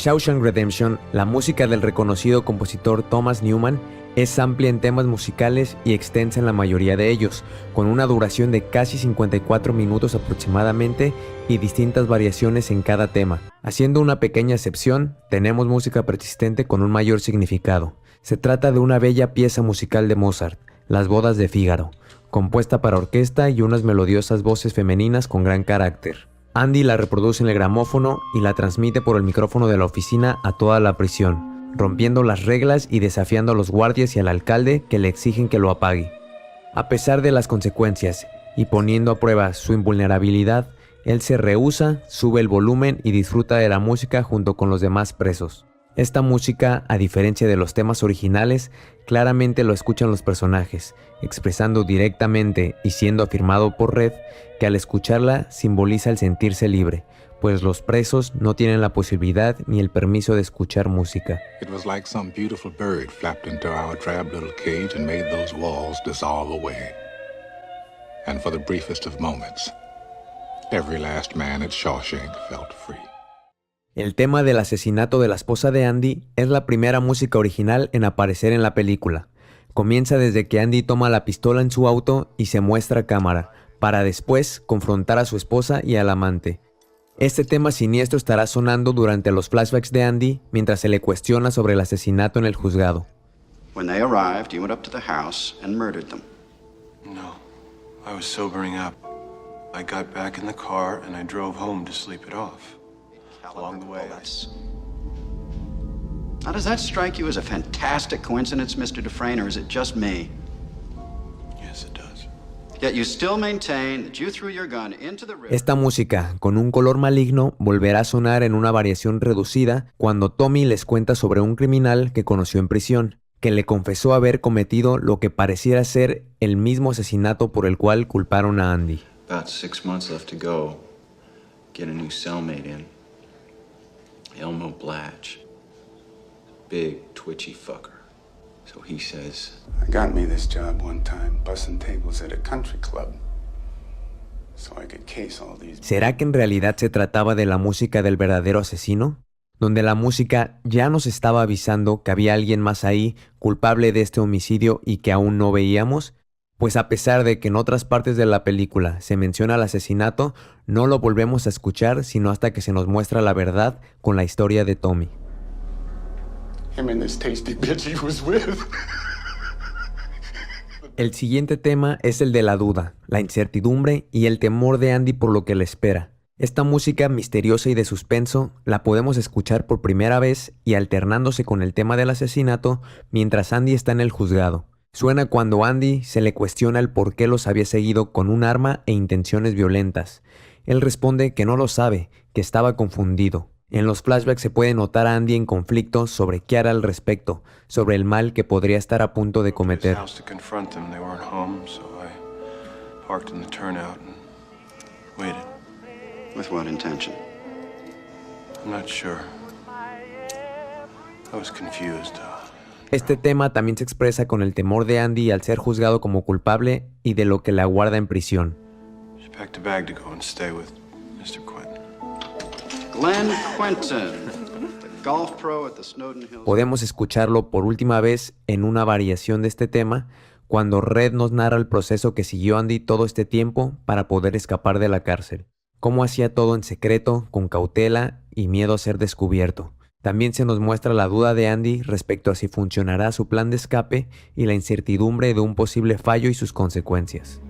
Shawshank Redemption, la música del reconocido compositor Thomas Newman es amplia en temas musicales y extensa en la mayoría de ellos, con una duración de casi 54 minutos aproximadamente y distintas variaciones en cada tema. Haciendo una pequeña excepción, tenemos música persistente con un mayor significado. Se trata de una bella pieza musical de Mozart, Las bodas de Fígaro, compuesta para orquesta y unas melodiosas voces femeninas con gran carácter. Andy la reproduce en el gramófono y la transmite por el micrófono de la oficina a toda la prisión, rompiendo las reglas y desafiando a los guardias y al alcalde que le exigen que lo apague. A pesar de las consecuencias y poniendo a prueba su invulnerabilidad, él se rehúsa, sube el volumen y disfruta de la música junto con los demás presos. Esta música, a diferencia de los temas originales, claramente lo escuchan los personajes, expresando directamente y siendo afirmado por Red que al escucharla simboliza el sentirse libre, pues los presos no tienen la posibilidad ni el permiso de escuchar música. It was like some beautiful bird flapped into our drab little cage and made those walls dissolve away. And for the briefest of moments, every last man at Shawshank felt free. El tema del asesinato de la esposa de Andy es la primera música original en aparecer en la película. Comienza desde que Andy toma la pistola en su auto y se muestra a cámara, para después confrontar a su esposa y al amante. Este tema siniestro estará sonando durante los flashbacks de Andy mientras se le cuestiona sobre el asesinato en el juzgado. When they arrived, you went up to the house and murdered them. No, I was sobering up. I got back in the car and I drove home to sleep it off. Along the way, Now, does that strike you as a fantastic coincidence, Mr. Dufresne, or is it just me? Yes, it does. Yet you still maintain that you threw your gun into the river. Esta música, con un color maligno, volverá a sonar en una variación reducida cuando Tommy les cuenta sobre un criminal que conoció en prisión, que le confesó haber cometido lo que pareciera ser el mismo asesinato por el cual culparon a Andy. About 6 months left to go. Get a new cellmate in. Elmo Blatch. Big, twitchy fucker. So he says, I got me this job one time, bussing tables at a country club. So I could case all these... ¿Será que en realidad se trataba de la música del verdadero asesino? Donde la música ya nos estaba avisando que había alguien más ahí, culpable de este homicidio y que aún no veíamos. Pues a pesar de que en otras partes de la película se menciona el asesinato, no lo volvemos a escuchar sino hasta que se nos muestra la verdad con la historia de Tommy. Him and this tasty bitch he was with. El siguiente tema es el de la duda, la incertidumbre y el temor de Andy por lo que le espera. Esta música misteriosa y de suspenso la podemos escuchar por primera vez y alternándose con el tema del asesinato mientras Andy está en el juzgado. Suena cuando Andy se le cuestiona el por qué los había seguido con un arma e intenciones violentas. Él responde que no lo sabe, que estaba confundido. En los flashbacks se puede notar a Andy en conflicto sobre qué hará al respecto, sobre el mal que podría estar a punto de cometer. With what intention? I'm not sure. I was confused. Este tema también se expresa con el temor de Andy al ser juzgado como culpable y de lo que le aguarda en prisión. Glenn Quentin, the golf pro at the Snowden Hills. Podemos escucharlo por última vez en una variación de este tema, cuando Red nos narra el proceso que siguió Andy todo este tiempo para poder escapar de la cárcel. Cómo hacía todo en secreto, con cautela y miedo a ser descubierto. También se nos muestra la duda de Andy respecto a si funcionará su plan de escape y la incertidumbre de un posible fallo y sus consecuencias.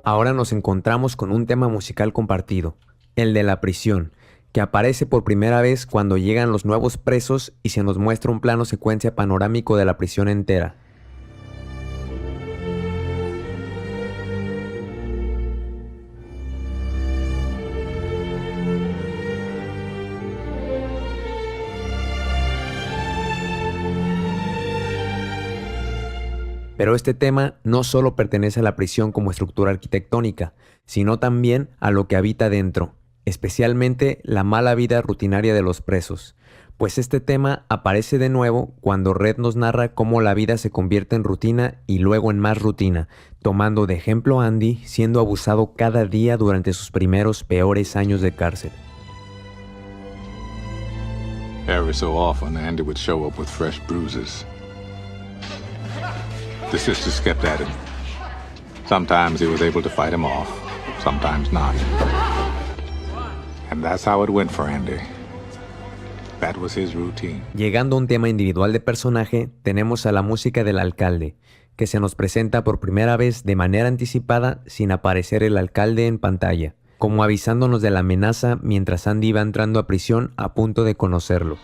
Ahora nos encontramos con un tema musical compartido, el de la prisión, que aparece por primera vez cuando llegan los nuevos presos y se nos muestra un plano secuencia panorámico de la prisión entera. Pero este tema no solo pertenece a la prisión como estructura arquitectónica, sino también a lo que habita dentro, especialmente la mala vida rutinaria de los presos, pues este tema aparece de nuevo cuando Red nos narra cómo la vida se convierte en rutina y luego en más rutina, tomando de ejemplo a Andy siendo abusado cada día durante sus primeros peores años de cárcel. Every so often, Andy would show up with fresh bruises. The sisters kept at him. Sometimes he was able to fight him off, sometimes not. And that's how it went for Andy. That was his routine. Llegando a un tema individual de personaje, tenemos a la música del alcalde, que se nos presenta por primera vez de manera anticipada sin aparecer el alcalde en pantalla, como avisándonos de la amenaza mientras Andy va entrando a prisión a punto de conocerlo.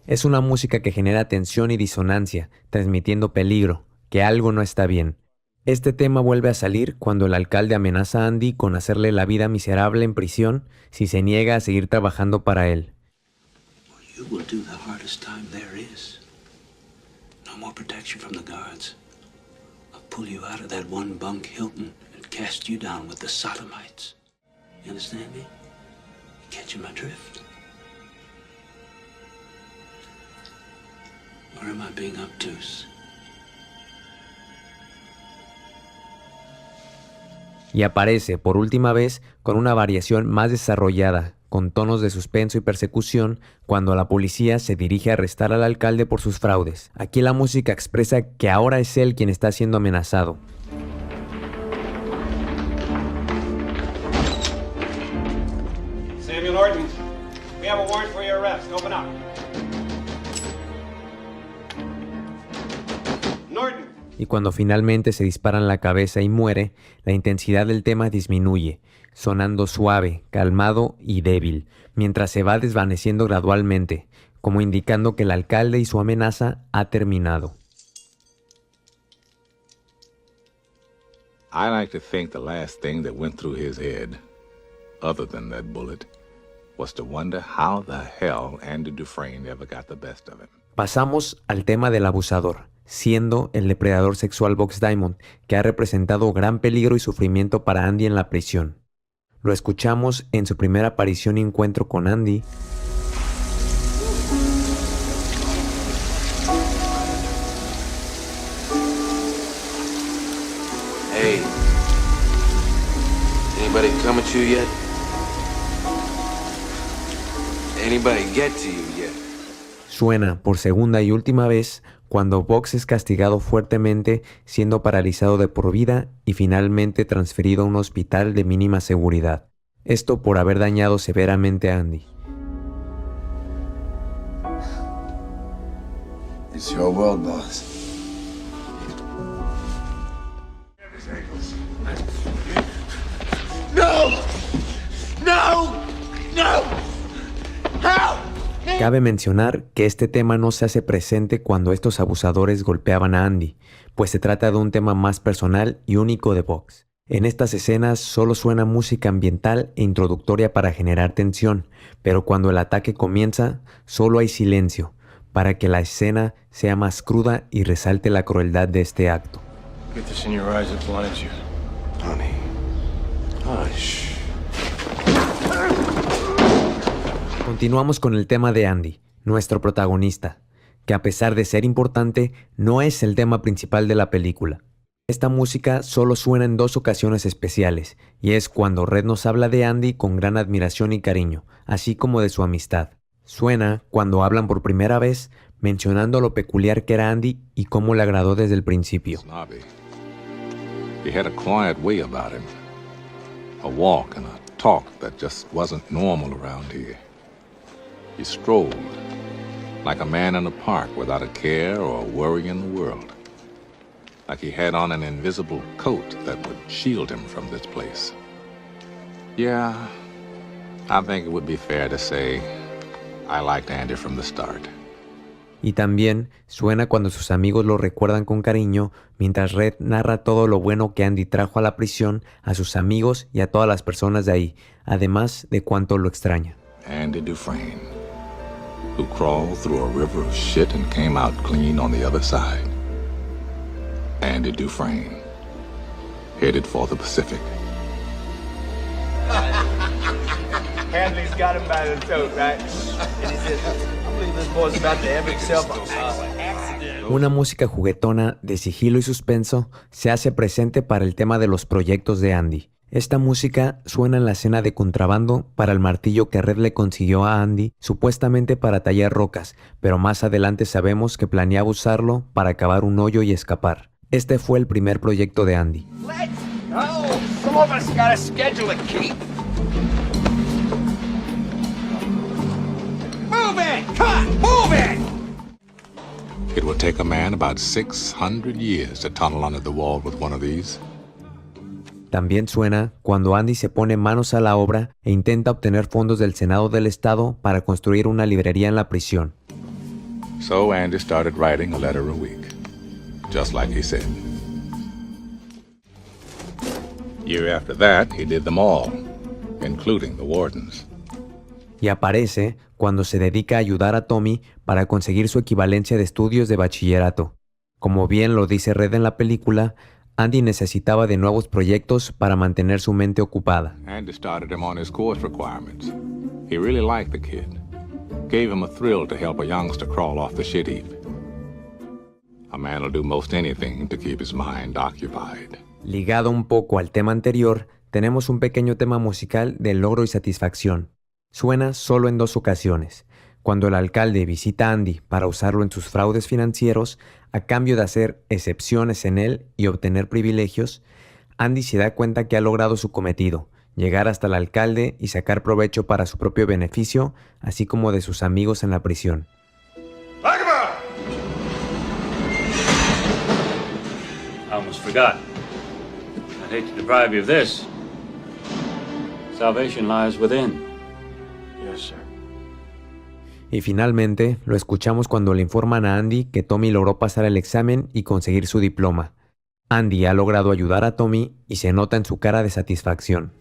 Es una música que genera tensión y disonancia, transmitiendo peligro, que algo no está bien. Este tema vuelve a salir cuando el alcalde amenaza a Andy con hacerle la vida miserable en prisión si se niega a seguir trabajando para él. You will do the hardest time there is. No more protection from the guards. I'll pull you out of that one bunk Hilton and cast you down with the sodomites. You understand me? Catching my drift? Or am I being obtuse? Y aparece por última vez con una variación más desarrollada, con tonos de suspenso y persecución, cuando la policía se dirige a arrestar al alcalde por sus fraudes. Aquí la música expresa que ahora es él quien está siendo amenazado. Samuel Norton, we have a warrant for your arrest. Open up. Norton. Y cuando finalmente se dispara en la cabeza y muere, la intensidad del tema disminuye, sonando suave, calmado y débil, mientras se va desvaneciendo gradualmente, como indicando que el alcalde y su amenaza ha terminado. I like to think the last thing that went through his head, other than that bullet, was to wonder how the hell Andy Dufresne ever got the best of him. Pasamos al tema del abusador, siendo el depredador sexual Box Diamond, que ha representado gran peligro y sufrimiento para Andy en la prisión. Lo escuchamos en su primera aparición y encuentro con Andy. Hey, anybody come at you yet? Anybody get to you yet? Suena por segunda y última vez cuando Box es castigado fuertemente, siendo paralizado de por vida y finalmente transferido a un hospital de mínima seguridad. Esto por haber dañado severamente a Andy. It's your world, boss. Cabe mencionar que este tema no se hace presente cuando estos abusadores golpeaban a Andy, pues se trata de un tema más personal y único de Box. En estas escenas solo suena música ambiental e introductoria para generar tensión, pero cuando el ataque comienza, solo hay silencio, para que la escena sea más cruda y resalte la crueldad de este acto. Get this in your eyes, it blinds you. Honey. Hush. Continuamos con el tema de Andy, nuestro protagonista, que a pesar de ser importante, no es el tema principal de la película. Esta música solo suena en dos ocasiones especiales, y es cuando Red nos habla de Andy con gran admiración y cariño, así como de su amistad. Suena cuando hablan por primera vez, mencionando lo peculiar que era Andy y cómo le agradó desde el principio. Snobby. He had a quiet way about him. A walk and a talk that just wasn't normal around here. He strolled like a man in a park without a care or a worry in the world. Like he had on an invisible coat that would shield him from this place. Yeah, I think it would be fair to say I liked Andy from the start. Y también suena cuando sus amigos lo recuerdan con cariño, mientras Red narra todo lo bueno que Andy trajo a la prisión, a sus amigos y a todas las personas de ahí, además de cuánto lo extraña. Andy Dufresne, who crawled through a river of shit and came out clean on the other side. Andy Dufresne, headed for the Pacific. Handley's got him by the throat, right? And he says, I believe this boy's about to have himself an accident. Una música juguetona de sigilo y suspenso se hace presente para el tema de los proyectos de Andy. Esta música suena en la escena de contrabando para el martillo que Red le consiguió a Andy, supuestamente para tallar rocas, pero más adelante sabemos que planeaba usarlo para cavar un hoyo y escapar. Este fue el primer proyecto de Andy. Let's go! Some of us got a schedule to keep. Move it! Cut! Move it! It would take a man about 600 years to tunnel under the wall with one of these. También suena cuando Andy se pone manos a la obra e intenta obtener fondos del Senado del Estado para construir una librería en la prisión. So Andy started writing a letter a week, just like he said. Year after that, he did them all, including the wardens. Y aparece cuando se dedica a ayudar a Tommy para conseguir su equivalencia de estudios de bachillerato. Como bien lo dice Red en la película, Andy necesitaba de nuevos proyectos para mantener su mente ocupada. Andy started him on his course requirements. He really liked the kid. Gave him a thrill to help a youngster crawl off the shit heap. A man will do most anything to keep his mind occupied. Ligado un poco al tema anterior, tenemos un pequeño tema musical de logro y satisfacción. Suena solo en 2 ocasiones. Cuando el alcalde visita a Andy para usarlo en sus fraudes financieros, a cambio de hacer excepciones en él y obtener privilegios, Andy se da cuenta que ha logrado su cometido, llegar hasta el alcalde y sacar provecho para su propio beneficio, así como de sus amigos en la prisión. I almost forgot. I'd hate to deprive you of this. Salvation lies within. Yes, sir. Y finalmente, lo escuchamos cuando le informan a Andy que Tommy logró pasar el examen y conseguir su diploma. Andy ha logrado ayudar a Tommy y se nota en su cara de satisfacción.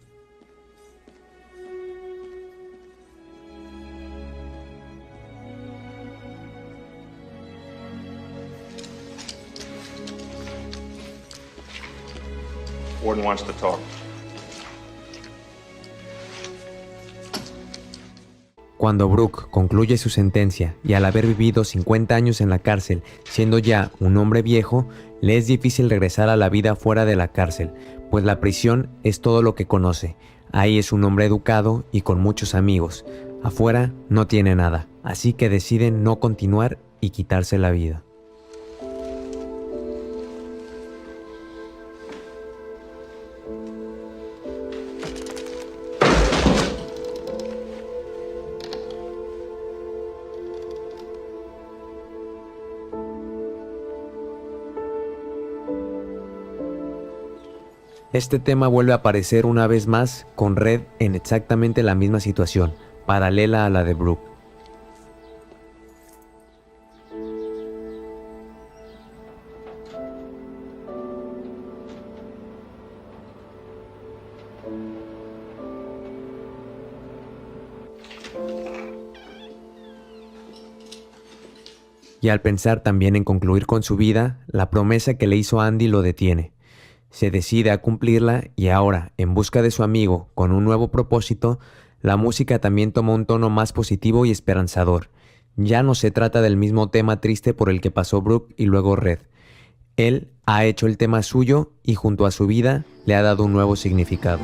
Warden wants to talk. Cuando Brooke concluye su sentencia y al haber vivido 50 años en la cárcel, siendo ya un hombre viejo, le es difícil regresar a la vida fuera de la cárcel, pues la prisión es todo lo que conoce. Ahí es un hombre educado y con muchos amigos. Afuera no tiene nada, así que decide no continuar y quitarse la vida. Este tema vuelve a aparecer una vez más con Red en exactamente la misma situación, paralela a la de Brooke. Y al pensar también en concluir con su vida, la promesa que le hizo Andy lo detiene. Se decide a cumplirla y ahora, en busca de su amigo con un nuevo propósito, la música también toma un tono más positivo y esperanzador. Ya no se trata del mismo tema triste por el que pasó Brooke y luego Red. Él ha hecho el tema suyo y junto a su vida le ha dado un nuevo significado.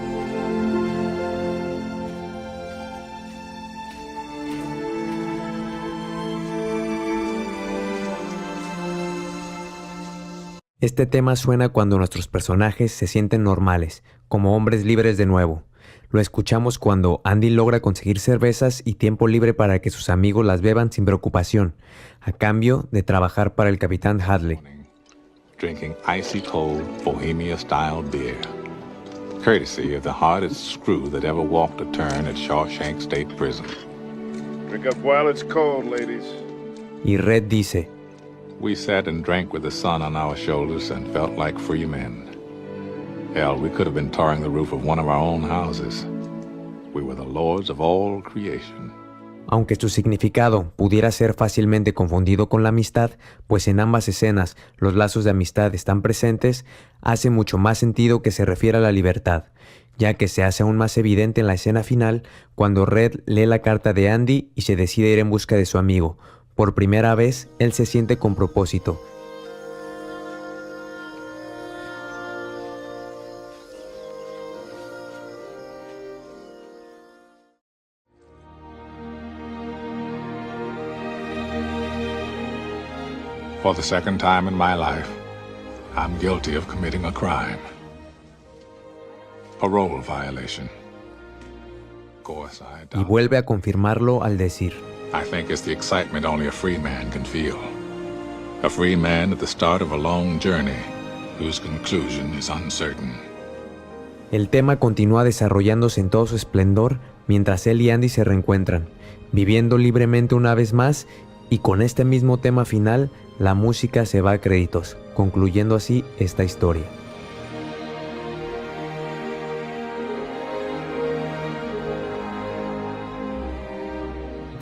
Este tema suena cuando nuestros personajes se sienten normales, como hombres libres de nuevo. Lo escuchamos cuando Andy logra conseguir cervezas y tiempo libre para que sus amigos las beban sin preocupación, a cambio de trabajar para el capitán Hadley. Drinking icy cold Bohemia-style beer, courtesy of the hardest screw that ever walked a turn at Shawshank State Prison. Drink up while it's cold, ladies. Y Red dice, We sat and drank with the sun on our shoulders and felt like free men. Hell, we could have been tarring the roof of one of our own houses. We were the lords of all creation. Aunque su significado pudiera ser fácilmente confundido con la amistad, pues en ambas escenas los lazos de amistad están presentes, hace mucho más sentido que se refiera a la libertad, ya que se hace aún más evidente en la escena final cuando Red lee la carta de Andy y se decide ir en busca de su amigo. Por primera vez, él se siente con propósito. For the second time in my life, I'm guilty of committing a crime. Parole violation. Of course, Y vuelve a confirmarlo al decir: I think it's the excitement only a free man can feel. A free man at the start of a long journey whose conclusion is uncertain. El tema continúa desarrollándose en todo su esplendor mientras él y Andy se reencuentran, viviendo libremente una vez más, y con este mismo tema final, la música se va a créditos, concluyendo así esta historia.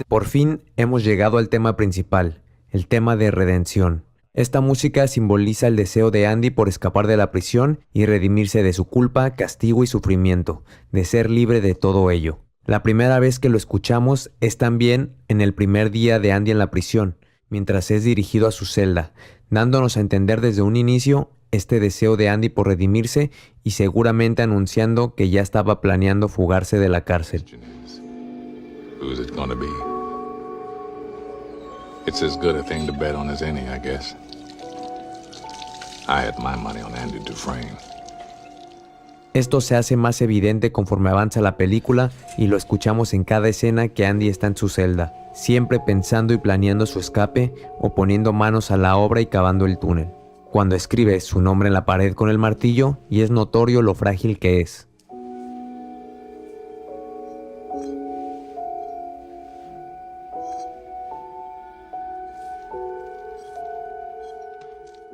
Por fin hemos llegado al tema principal, el tema de redención. Esta música simboliza el deseo de Andy por escapar de la prisión y redimirse de su culpa, castigo y sufrimiento, de ser libre de todo ello. La primera vez que lo escuchamos es también en el primer día de Andy en la prisión, mientras es dirigido a su celda, dándonos a entender desde un inicio este deseo de Andy por redimirse y seguramente anunciando que ya estaba planeando fugarse de la cárcel. Who's it gonna be? It's as good a thing to bet on as any, I guess. I had my money on Andy Dufresne. Esto se hace más evidente conforme avanza la película y lo escuchamos en cada escena que Andy está en su celda, siempre pensando y planeando su escape o poniendo manos a la obra y cavando el túnel. Cuando escribe su nombre en la pared con el martillo y es notorio lo frágil que es.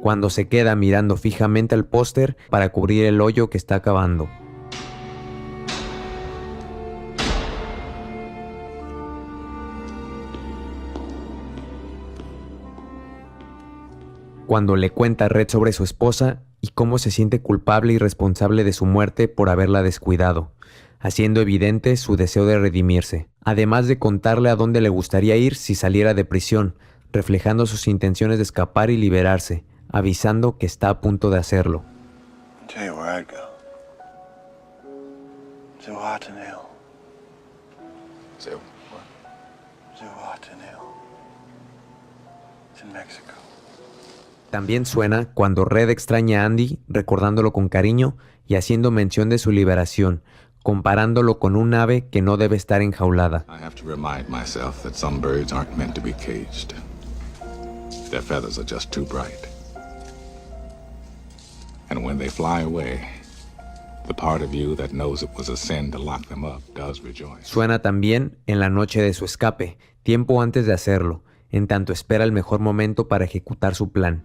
Cuando se queda mirando fijamente al póster para cubrir el hoyo que está cavando. Cuando le cuenta a Red sobre su esposa y cómo se siente culpable y responsable de su muerte por haberla descuidado, haciendo evidente su deseo de redimirse, además de contarle a dónde le gustaría ir si saliera de prisión, reflejando sus intenciones de escapar y liberarse, avisando que está a punto de hacerlo. Tell you where I'd go. Zihuatanejo. Zihuatanejo. It's in Mexico. También suena cuando Red extraña a Andy, recordándolo con cariño y haciendo mención de su liberación, comparándolo con un ave que no debe estar enjaulada. I have to remind myself that some birds aren't meant to be caged. Their feathers are just too bright. And when they fly away, the part of you that knows it was a sin to lock them up does rejoice. Suena también en la noche de su escape, tiempo antes de hacerlo, en tanto espera el mejor momento para ejecutar su plan.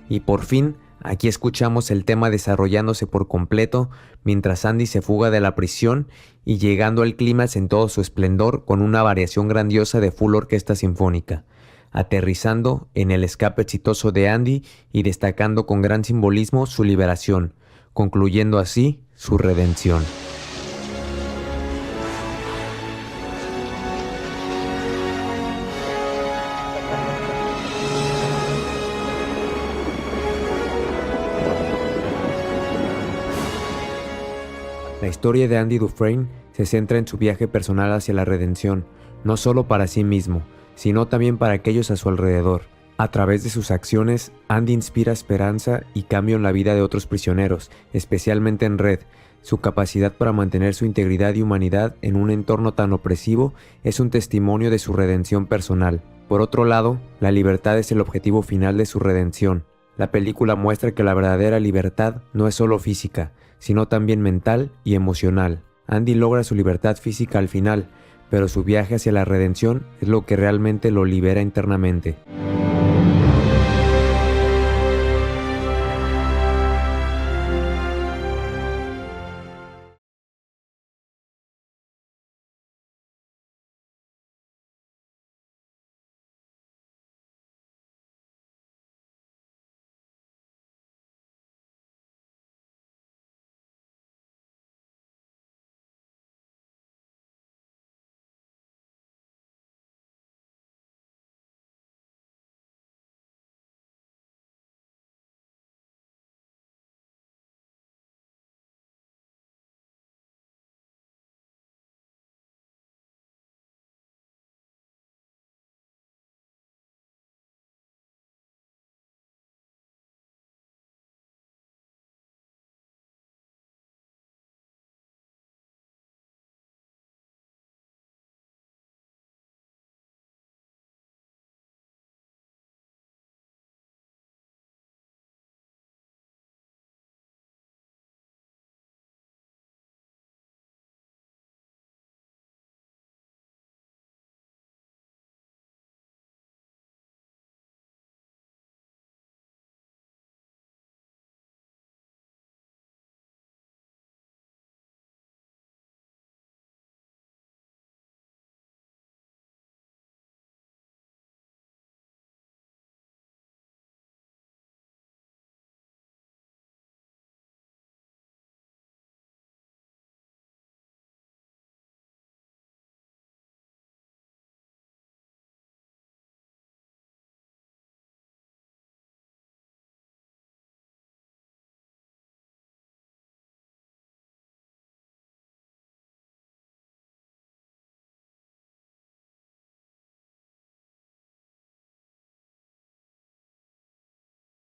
Y por fin, aquí escuchamos el tema desarrollándose por completo mientras Andy se fuga de la prisión y llegando al clímax en todo su esplendor con una variación grandiosa de full orquesta sinfónica, aterrizando en el escape exitoso de Andy y destacando con gran simbolismo su liberación, concluyendo así su redención. La historia de Andy Dufresne se centra en su viaje personal hacia la redención, no solo para sí mismo, sino también para aquellos a su alrededor. A través de sus acciones, Andy inspira esperanza y cambio en la vida de otros prisioneros, especialmente en Red. Su capacidad para mantener su integridad y humanidad en un entorno tan opresivo es un testimonio de su redención personal. Por otro lado, la libertad es el objetivo final de su redención. La película muestra que la verdadera libertad no es solo física, sino también mental y emocional. Andy logra su libertad física al final, pero su viaje hacia la redención es lo que realmente lo libera internamente.